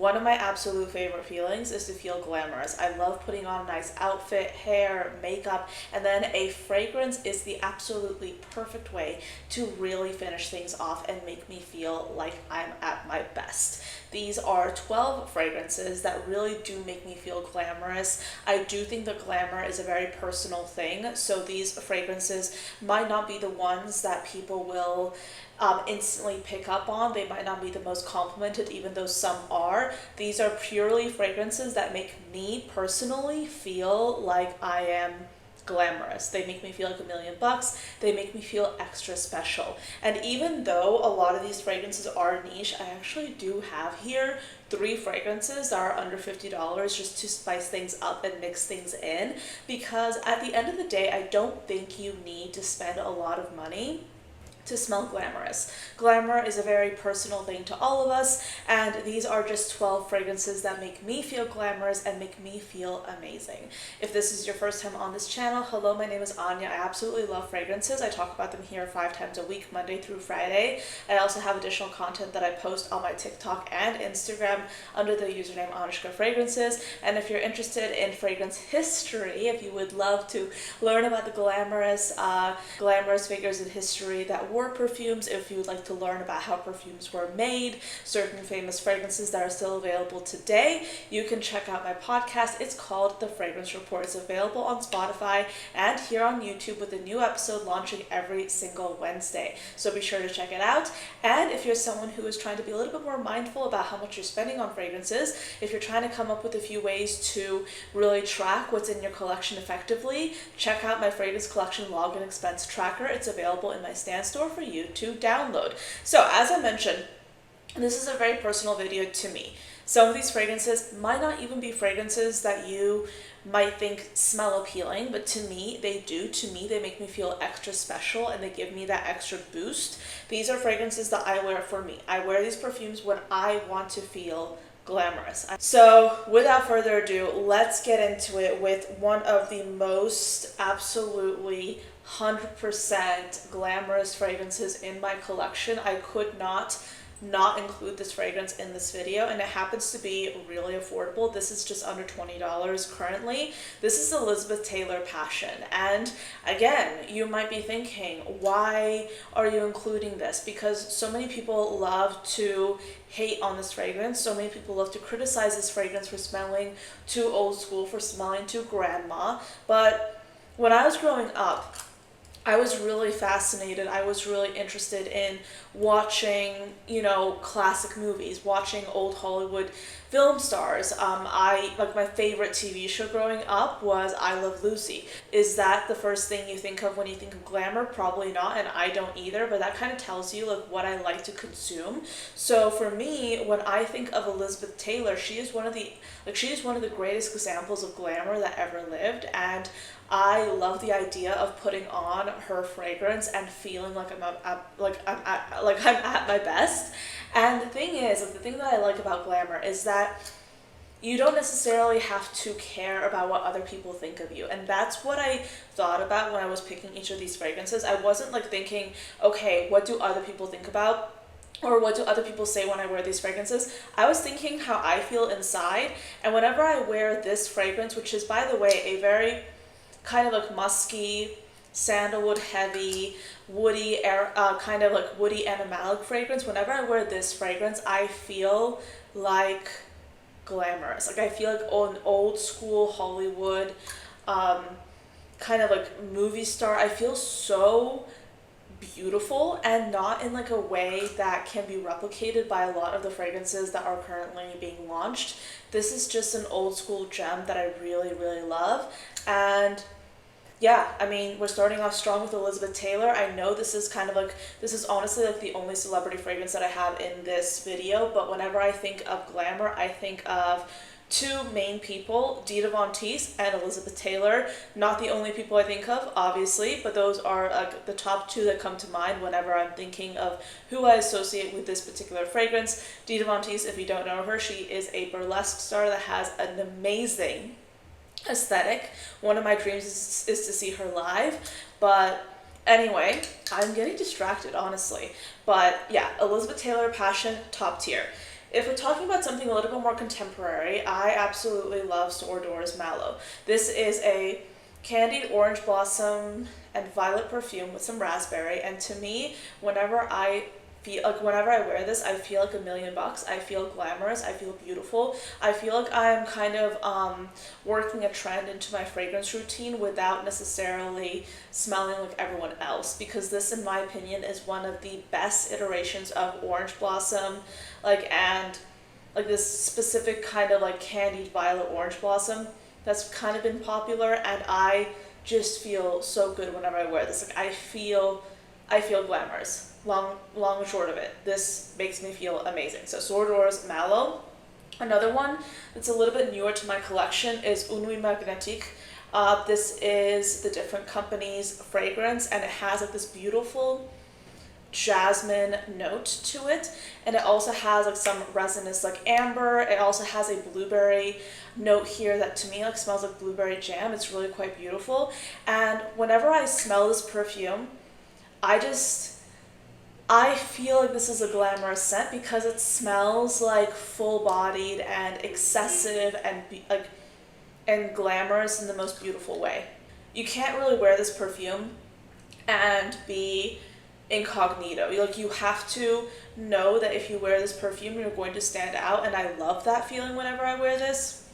one of my absolute favorite feelings is to feel glamorous. I love putting on a nice outfit, hair, makeup, and then a fragrance is the absolutely perfect way to really finish things off and make me feel like I'm at my best. These are 12 fragrances that really do make me feel glamorous. I do think that glamour is a very personal thing, so these fragrances might not be the ones that people will instantly pick up on. They might not be the most complimented, even though some are. These are purely fragrances that make me personally feel like I am glamorous. They make me feel like $1,000,000. They make me feel extra special. And even though a lot of these fragrances are niche, I actually do have here 3 fragrances that are under $50 just to spice things up and mix things in, because at the end of the day, I don't think you need to spend a lot of money to smell glamorous. Glamour is a very personal thing to all of us, and these are just 12 fragrances that make me feel glamorous and make me feel amazing. If this is your first time on this channel, hello, my name is Anya. I absolutely love fragrances. I talk about them here 5 times a week, Monday through Friday. I also have additional content that I post on my TikTok and Instagram under the username ANECHKAFRAGRANCES. And if you're interested in fragrance history, if you would love to learn about the glamorous figures in history that were perfumes, if you would like to learn about how perfumes were made, certain famous fragrances that are still available today, you can check out my podcast. It's called The Fragrance Report. It's available on Spotify and here on YouTube with a new episode launching every single Wednesday. So be sure to check it out. And if you're someone who is trying to be a little bit more mindful about how much you're spending on fragrances, if you're trying to come up with a few ways to really track what's in your collection effectively, check out my fragrance collection log and expense tracker. It's available in my Stan store for you to download. So as I mentioned, this is a very personal video to me. Some of these fragrances might not even be fragrances that you might think smell appealing, but to me, they do. To me, they make me feel extra special and they give me that extra boost. These are fragrances that I wear for me. I wear these perfumes when I want to feel glamorous. So without further ado, let's get into it with one of the most absolutely 100% glamorous fragrances in my collection. I could not include this fragrance in this video, and it happens to be really affordable. This is just under $20 currently. This is Elizabeth Taylor Passion, and again, you might be thinking, why are you including this? Because so many people love to hate on this fragrance. So many people love to criticize this fragrance for smelling too old school, for smelling too grandma. But when I was growing up, I was really fascinated. I was really interested in watching, classic movies, watching old Hollywood film stars. My favorite TV show growing up was I Love Lucy. Is that the first thing you think of when you think of glamour? Probably not, and I don't either, but that kind of tells you what I like to consume. So for me, when I think of Elizabeth Taylor, she is one of the greatest examples of glamour that ever lived, and I love the idea of putting on her fragrance and feeling like I'm at my best. And the thing that I like about glamour is that you don't necessarily have to care about what other people think of you. And that's what I thought about when I was picking each of these fragrances. I wasn't thinking, okay, what do other people think about? Or what do other people say when I wear these fragrances? I was thinking how I feel inside. And whenever I wear this fragrance, which is, by the way, a very kind of musky, sandalwood heavy, woody woody animalic fragrance. Whenever I wear this fragrance, I feel like glamorous. I feel like an old school Hollywood movie star. I feel so beautiful, and not in a way that can be replicated by a lot of the fragrances that are currently being launched. This is just an old school gem that I really, really love. And yeah, we're starting off strong with Elizabeth Taylor. I know this is this is honestly the only celebrity fragrance that I have in this video, but whenever I think of glamour, I think of 2 main people, Dita Von Teese and Elizabeth Taylor. Not the only people I think of, obviously, but those are the top 2 that come to mind whenever I'm thinking of who I associate with this particular fragrance. Dita Von Teese, if you don't know her, she is a burlesque star that has an amazing aesthetic. One of my dreams is to see her live, but anyway, I'm getting distracted, honestly. But yeah, Elizabeth Taylor Passion, top tier. if we're talking about something a little bit more contemporary, I absolutely love Sordor Malow. This is a candied orange blossom and violet perfume with some raspberry, and to me, whenever I wear this, I feel like $1,000,000. I feel glamorous. I feel beautiful. I feel like I'm kind of working a trend into my fragrance routine without necessarily smelling like everyone else, because this, in my opinion, is one of the best iterations of orange blossom, and this specific kind of candied violet orange blossom that's kind of been popular, and I just feel so good whenever I wear this. I feel glamorous. Long and short of it, this makes me feel amazing. So Sordor Malow. Another one that's a little bit newer to my collection is Uni Magnetique. This is the different company's fragrance, and it has this beautiful jasmine note to it, and it also has some resinous amber. It also has a blueberry note here that to me smells like blueberry jam. It's really quite beautiful, and whenever I smell this perfume, I feel like this is a glamorous scent because it smells full-bodied and excessive and glamorous in the most beautiful way. You can't really wear this perfume and be incognito. You have to know that if you wear this perfume, you're going to stand out, and I love that feeling whenever I wear this.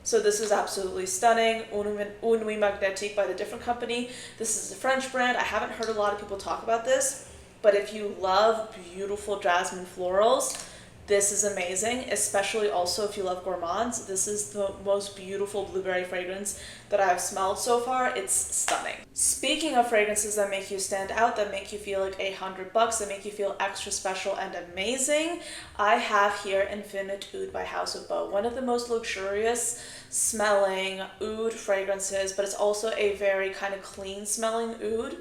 So this is absolutely stunning. Une Nuit Nomade by the different company. This is a French brand. I haven't heard a lot of people talk about this, but if you love beautiful jasmine florals, this is amazing, especially also if you love gourmands. This is the most beautiful blueberry fragrance that I've smelled so far. It's stunning. Speaking of fragrances that make you stand out, that make you feel like $100, that make you feel extra special and amazing, I have here Infinite Oud by House of Beau. One of the most luxurious smelling oud fragrances, but it's also a very kind of clean smelling oud.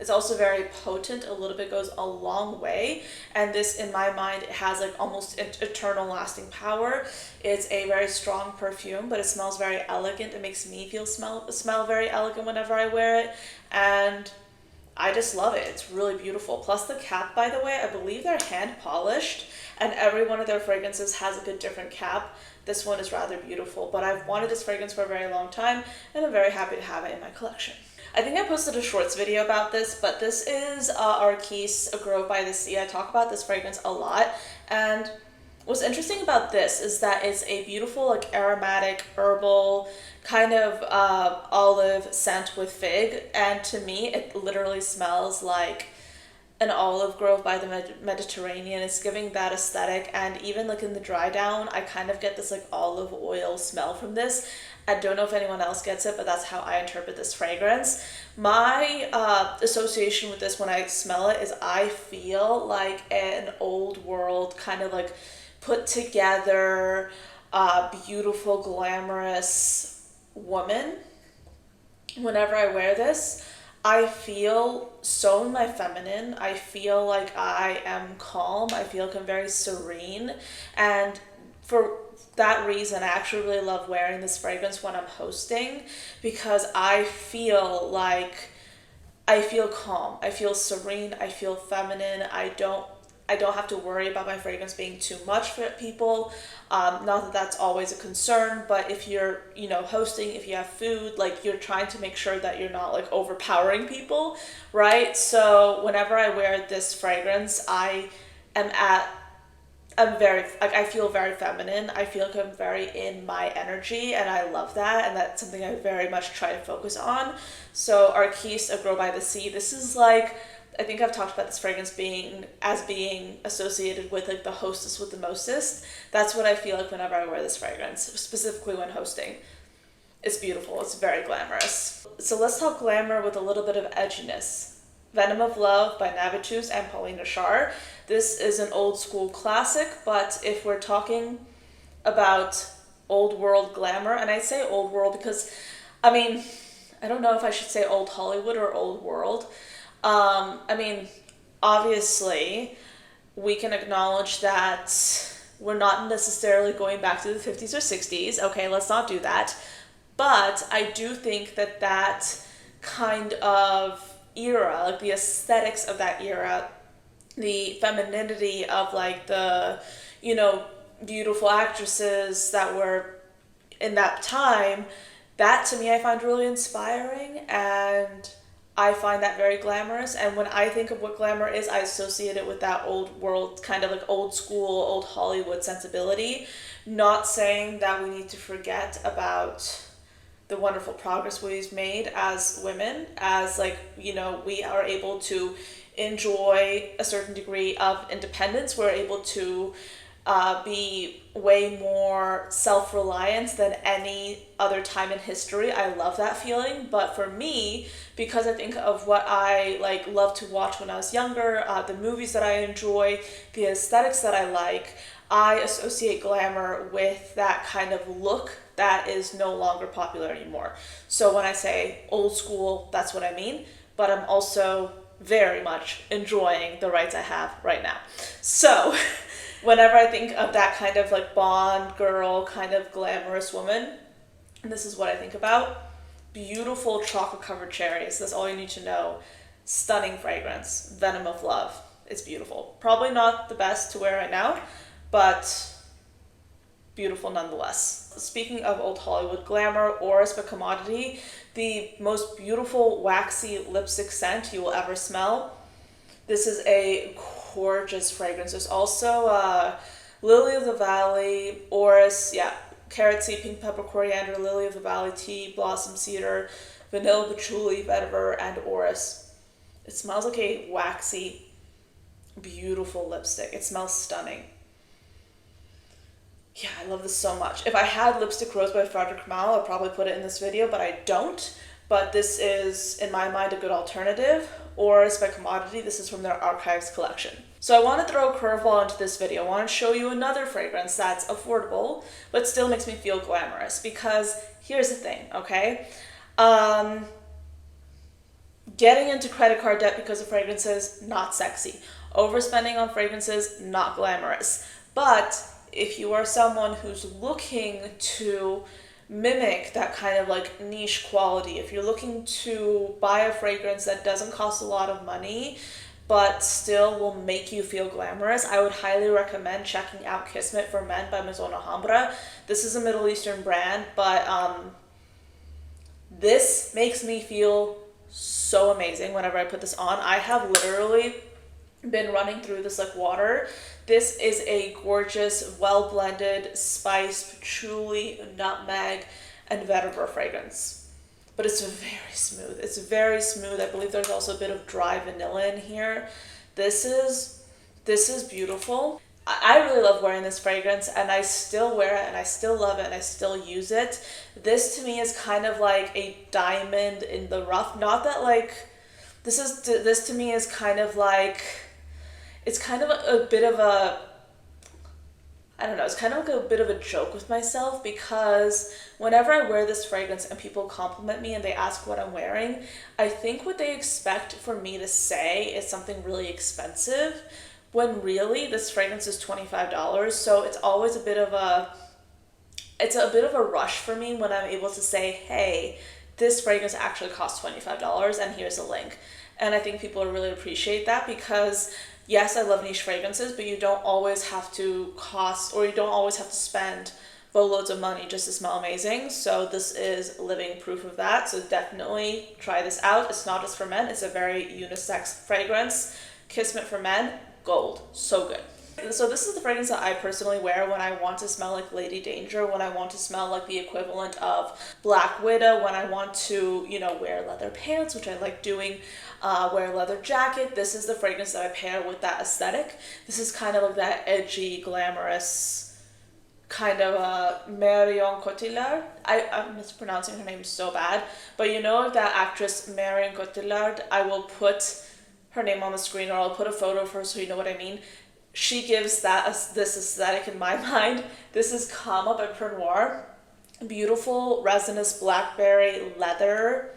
It's also very potent. A little bit goes a long way. And this, in my mind, it has almost eternal lasting power. It's a very strong perfume, but it smells very elegant. It makes me smell very elegant whenever I wear it. And I just love it. It's really beautiful. Plus the cap, by the way, I believe they're hand polished, and every one of their fragrances has a different cap. This one is rather beautiful, but I've wanted this fragrance for a very long time, and I'm very happy to have it in my collection. I think I posted a shorts video about this, but this is Aris Grove by the Sea. I talk about this fragrance a lot, and what's interesting about this is that it's a beautiful aromatic herbal kind of olive scent with fig, and to me it literally smells like an olive grove by the Mediterranean. It's giving that aesthetic, and even in the dry down, I kind of get this olive oil smell from this. I don't know if anyone else gets it, but that's how I interpret this fragrance. My association with this when I smell it is I feel like an old world kind of put together, beautiful, glamorous woman. Whenever I wear this, I feel so in my feminine. I feel like I am calm. I feel like I'm very serene. And for that reason, I actually really love wearing this fragrance when I'm hosting, because I feel calm. I feel serene. I feel feminine. I don't have to worry about my fragrance being too much for people. Not that that's always a concern, but if you're, hosting, if you have food, you're trying to make sure that you're not overpowering people, right? So whenever I wear this fragrance, I feel very feminine. I feel like I'm very in my energy, and I love that, and that's something I very much try to focus on. So Aris Grove by the Sea, this is I think I've talked about this fragrance being associated with the hostess with the mostest. That's what I feel like whenever I wear this fragrance, specifically when hosting. It's beautiful. It's very glamorous. So let's talk glamour with a little bit of edginess. Venom of Love by Navatus and Paulina Char. This is an old school classic, but if we're talking about old world glamour, and I say old world because, I don't know if I should say old Hollywood or old world. Obviously, we can acknowledge that we're not necessarily going back to the 50s or 60s. Okay, let's not do that. But I do think that kind of era, the aesthetics of that era, the femininity of the you know, beautiful actresses that were in that time, that to me I find really inspiring, and I find that very glamorous. And when I think of what glamour is, I associate it with that old world, kind of like old school, old Hollywood sensibility. Not saying that we need to forget about the wonderful progress we've made as women, as like, you know, we are able to enjoy a certain degree of independence. We're able to be way more self-reliant than any other time in history. I love that feeling. But for me, because I think of what I like love to watch when I was younger, the movies that I enjoy, the aesthetics that I like, I associate glamour with that kind of look that is no longer popular anymore. So when I say old school, that's what I mean. But I'm also very much enjoying the rights I have right now. So whenever I think of that kind of like Bond girl, kind of glamorous woman, and this is what I think about. Beautiful chocolate covered cherries. That's all you need to know. Stunning fragrance. Venom of Love. It's beautiful. Probably not the best to wear right now, but beautiful nonetheless. Speaking of old Hollywood glamour, Oris by Commodity, the most beautiful waxy lipstick scent you will ever smell. This is a gorgeous fragrance. There's also Lily of the Valley, Oris, yeah, carrot seed, pink pepper, coriander, Lily of the Valley, tea, blossom cedar, vanilla patchouli, vetiver, and Oris. It smells like a waxy, beautiful lipstick. It smells stunning. Yeah, I love this so much. If I had Lipstick Rose by Frederic Malle, I'd probably put it in this video, but I don't. But this is, in my mind, a good alternative. Oris by Commodity. This is from their Archives collection. So I want to throw a curveball into this video. I want to show you another fragrance that's affordable, but still makes me feel glamorous. Because here's the thing, okay? Getting into credit card debt because of fragrances, not sexy. Overspending on fragrances, not glamorous. But if you are someone who's looking to mimic that kind of like niche quality, if you're looking to buy a fragrance that doesn't cost a lot of money but still will make you feel glamorous, I would highly recommend checking out Kissmet for Men by Maison Alhambra. This is a Middle Eastern brand, but this makes me feel so amazing whenever I put this on. I have literally been running through this like water. This is a gorgeous, well-blended spice, patchouli, nutmeg, and vetiver fragrance. But it's very smooth. It's very smooth. I believe there's also a bit of dry vanilla in here. This is beautiful. I really love wearing this fragrance, and I still wear it, and I still love it, and I still use it. This to me is kind of like a diamond in the rough. Not that like, this to me is kind of like, it's kind of a bit of a, I don't know, it's kind of like a bit of a joke with myself, because whenever I wear this fragrance and people compliment me and they ask what I'm wearing, I think what they expect for me to say is something really expensive, when really this fragrance is $25. So it's always a bit of a rush for me when I'm able to say, hey, this fragrance actually costs $25 and here's a link. And I think people really appreciate that, because yes, I love niche fragrances, but you don't always have to spend boatloads of money just to smell amazing. So this is living proof of that. So definitely try this out. It's not just for men. It's a very unisex fragrance. Kissmet for Men, gold. So good. So this is the fragrance that I personally wear when I want to smell like Lady Danger, when I want to smell like the equivalent of Black Widow, when I want to, you know, wear leather pants, which I like doing, wear a leather jacket. This is the fragrance that I pair with that aesthetic. This is kind of like that edgy, glamorous, kind of Marion Cotillard. I'm mispronouncing her name so bad, but you know that actress Marion Cotillard? I will put her name on the screen, or I'll put a photo of her so you know what I mean. She gives this aesthetic in my mind. This is Kama by Pernoire. Beautiful resinous blackberry leather.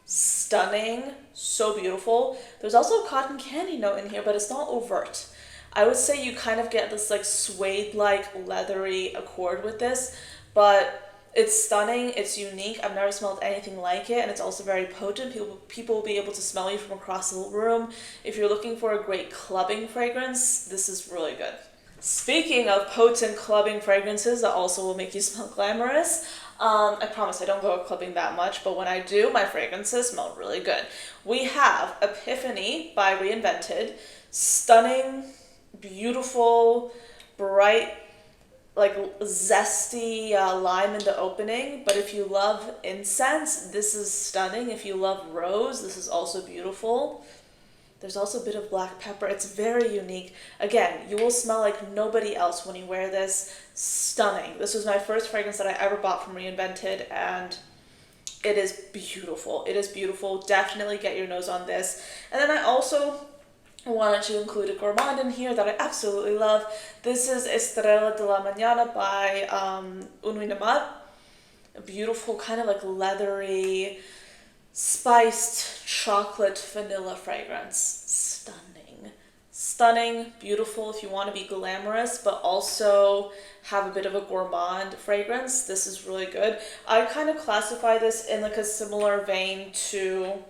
Stunning. So beautiful. There's also a cotton candy note in here, but it's not overt. I would say you kind of get this like suede-like leathery accord with this, but it's stunning, it's unique. I've never smelled anything like it, and it's also very potent. People will be able to smell you from across the room. If you're looking for a great clubbing fragrance, this is really good. Speaking of potent clubbing fragrances that also will make you smell glamorous, I promise I don't go clubbing that much, but when I do, my fragrances smell really good. We have Epiphany by Reinvented. Stunning, beautiful, bright, like zesty lime in the opening. But if you love incense, this is stunning. If you love rose, this is also beautiful. There's also a bit of black pepper. It's very unique. Again, you will smell like nobody else when you wear this. Stunning. This was my first fragrance that I ever bought from Reinvented, and it is beautiful. It is beautiful. Definitely get your nose on this. And then I also wanted to include a gourmand in here that I absolutely love. This is Estrella de la Mañana by Une Nuit Nomade. A beautiful kind of like leathery, spiced chocolate vanilla fragrance. Stunning. Stunning, beautiful if you want to be glamorous, but also have a bit of a gourmand fragrance. This is really good. I kind of classify this in like a similar vein to,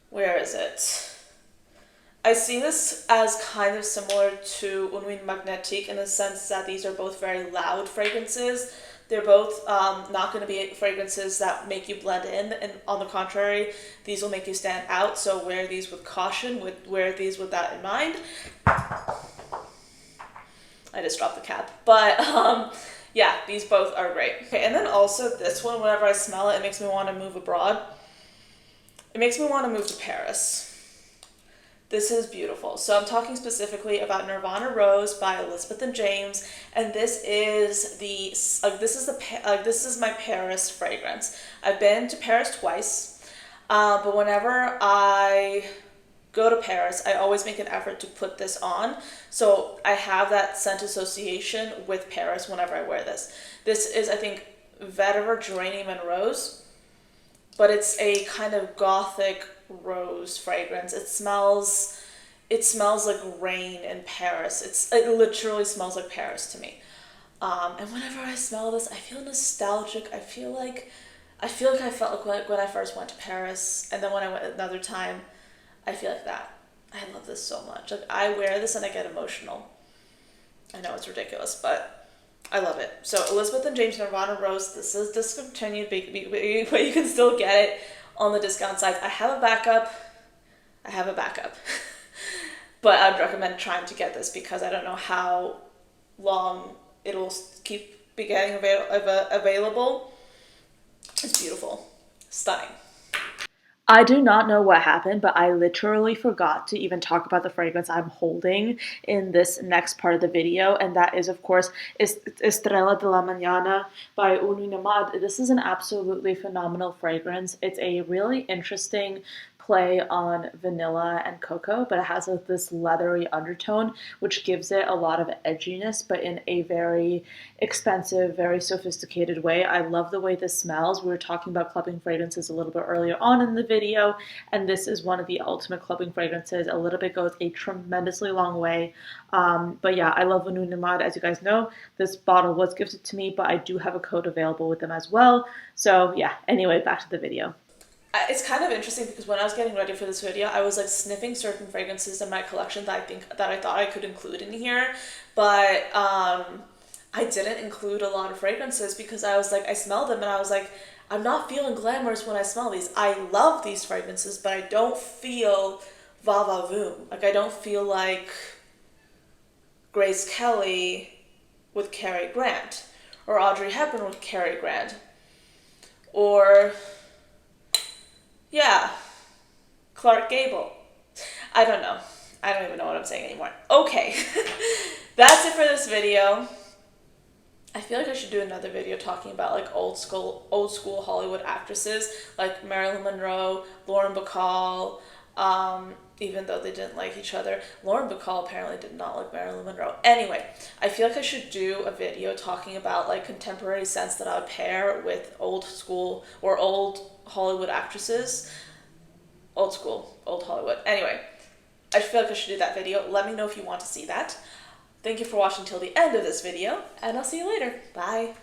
where is it? I see this as kind of similar to Une Nuit Magnetique in the sense that these are both very loud fragrances. They're both not going to be fragrances that make you blend in, and on the contrary, these will make you stand out. So wear these with caution, wear these with that in mind. I just dropped the cap. But yeah, these both are great. Okay, and then also this one, whenever I smell it, it makes me want to move abroad. It makes me want to move to Paris. This is beautiful. So I'm talking specifically about Nirvana Rose by Elizabeth and James, and this is this is my Paris fragrance. I've been to Paris twice, but whenever I go to Paris, I always make an effort to put this on. So I have that scent association with Paris whenever I wear this. This is, I think, Vetiver, Geranium, and Rose, but it's a kind of gothic rose fragrance. It smells like rain in Paris. It literally smells like Paris to me. And whenever I smell this, I feel nostalgic. I feel like I felt like when I first went to Paris, and then when I went another time, I feel like that. I love this so much. Like, I wear this and I get emotional. I know it's ridiculous, but I love it. So Elizabeth and James Nirvana Rose. This is discontinued, but you can still get it on the discount sites. I have a backup, but I'd recommend trying to get this because I don't know how long it'll keep be getting available. It's beautiful, stunning. I do not know what happened, but I literally forgot to even talk about the fragrance I'm holding in this next part of the video, and that is, of course, Estrella de la Mañana by Une Nuit Nomade. This is an absolutely phenomenal fragrance. It's a really interesting play on vanilla and cocoa, but it has this leathery undertone, which gives it a lot of edginess, but in a very expensive, very sophisticated way. I love the way this smells. We were talking about clubbing fragrances a little bit earlier on in the video, and this is one of the ultimate clubbing fragrances. A little bit goes a tremendously long way. But yeah, I love Une Nuit Nomade. As you guys know, this bottle was gifted to me, but I do have a code available with them as well. So yeah, anyway, back to the video. It's kind of interesting because when I was getting ready for this video, I was like sniffing certain fragrances in my collection that I thought I could include in here, but I didn't include a lot of fragrances because I was like, I smelled them and I was like, I'm not feeling glamorous when I smell these. I love these fragrances, but I don't feel va va voom. Like, I don't feel like Grace Kelly with Cary Grant, or Audrey Hepburn with Cary Grant, or yeah, Clark Gable. I don't know. I don't even know what I'm saying anymore. Okay, that's it for this video. I feel like I should do another video talking about like old school Hollywood actresses like Marilyn Monroe, Lauren Bacall, even though they didn't like each other. Lauren Bacall apparently did not like Marilyn Monroe. Anyway, I feel like I should do a video talking about like contemporary scents that I would pair with old school or old Hollywood actresses. Old Hollywood. Anyway, I feel like I should do that video. Let me know if you want to see that. Thank you for watching till the end of this video, and I'll see you later. Bye.